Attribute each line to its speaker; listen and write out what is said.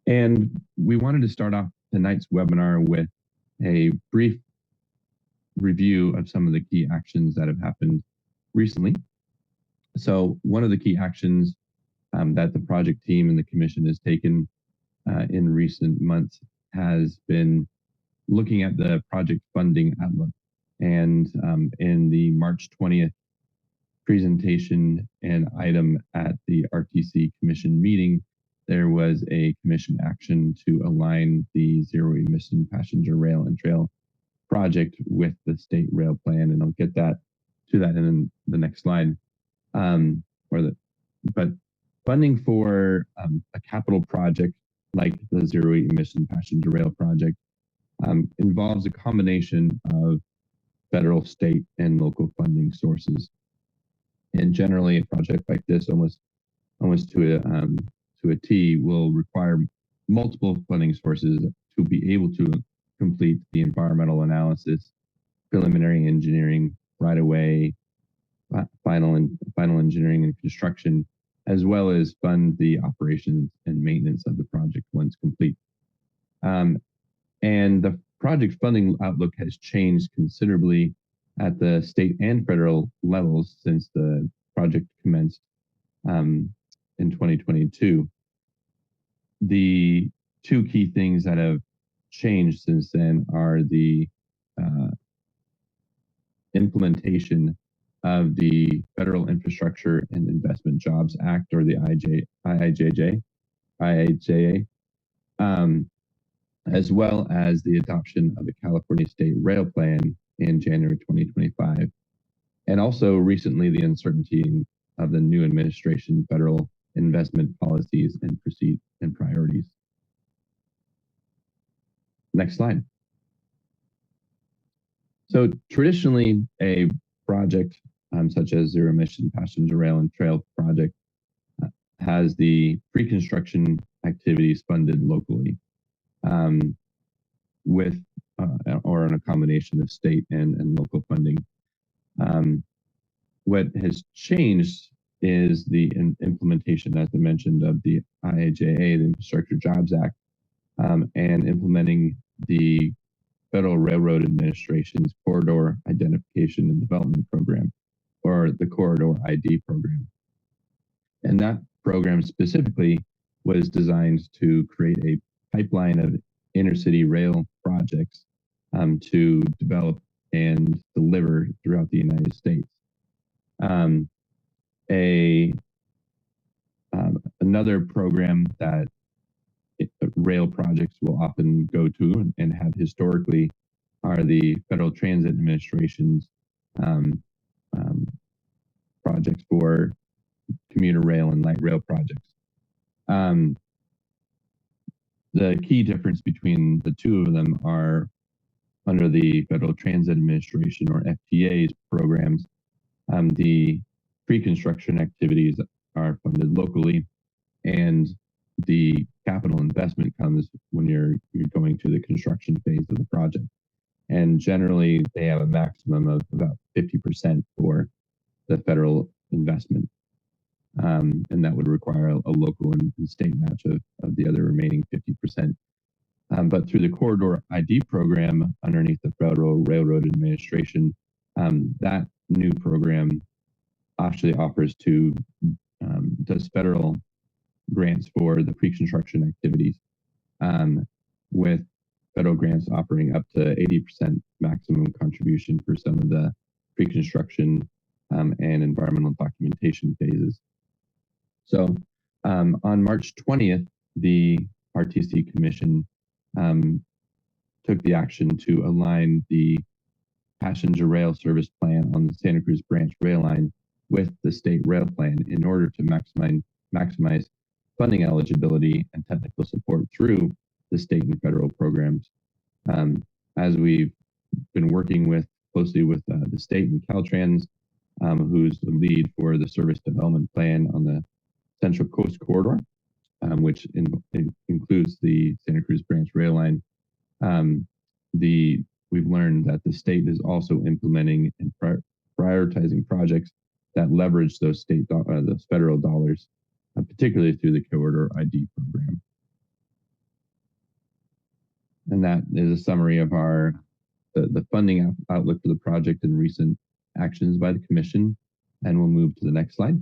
Speaker 1: And we wanted to start off tonight's webinar with a brief review of some of the key actions that have happened recently. So one of the key actions that the project team and the commission has taken in recent months has been looking at the project funding outlook. And in the March 20th presentation and item at the RTC Commission meeting, there was a commission action to align the zero emission passenger rail and trail project with the state rail plan, and I'll get to that in the next slide. But funding for a capital project like the zero emission passenger rail project involves a combination of federal, state, and local funding sources. And generally, a project like this, almost to a T, will require multiple funding sources to be able to complete the environmental analysis, preliminary engineering, right-of-way, final engineering and construction, as well as fund the operations and maintenance of the project once complete. And the project funding outlook has changed considerably at the state and federal levels since the project commenced in 2022. The two key things that have changed since then are the implementation of the Federal Infrastructure and Investment Jobs Act, or the IIJA, as well as the adoption of the California State Rail Plan in January 2025. And also recently, the uncertainty of the new administration, federal investment policies and priorities. Next slide. So traditionally, a project such as zero emission passenger rail and trail project has the pre-construction activities funded locally with or in a combination of state and local funding. What has changed is the implementation, as I mentioned, of the IIJA, the Infrastructure Jobs Act, and implementing the Federal Railroad Administration's Corridor Identification and Development Program, or the Corridor ID program. And that program specifically was designed to create a pipeline of intercity rail projects to develop and deliver throughout the United States. Another program that rail projects will often go to and have historically are the Federal Transit Administration's projects for commuter rail and light rail projects. The key difference between the two of them are under the Federal Transit Administration, or FTA's programs, the pre-construction activities are funded locally, and the capital investment comes when you're going to the construction phase of the project. And generally, they have a maximum of about 50% for the federal investment. And that would require a local and state match of the other remaining 50%. But through the Corridor ID program underneath the Federal Railroad Administration, that new program actually offers does federal grants for the pre-construction activities, with federal grants offering up to 80% maximum contribution for some of the pre-construction and environmental documentation phases. So on March 20th, the RTC Commission took the action to align the passenger rail service plan on the Santa Cruz Branch rail line with the state rail plan in order to maximize funding eligibility and technical support through the state and federal programs. As we've been working closely with the state and Caltrans, who's the lead for the service development plan on the Central Coast Corridor, which includes the Santa Cruz Branch rail line. We've learned that the state is also implementing and prioritizing projects that leverage those those federal dollars, particularly through the Corridor ID program. that is a summary of the funding outlook for the project and recent actions by the Commission. And we'll move to the next slide.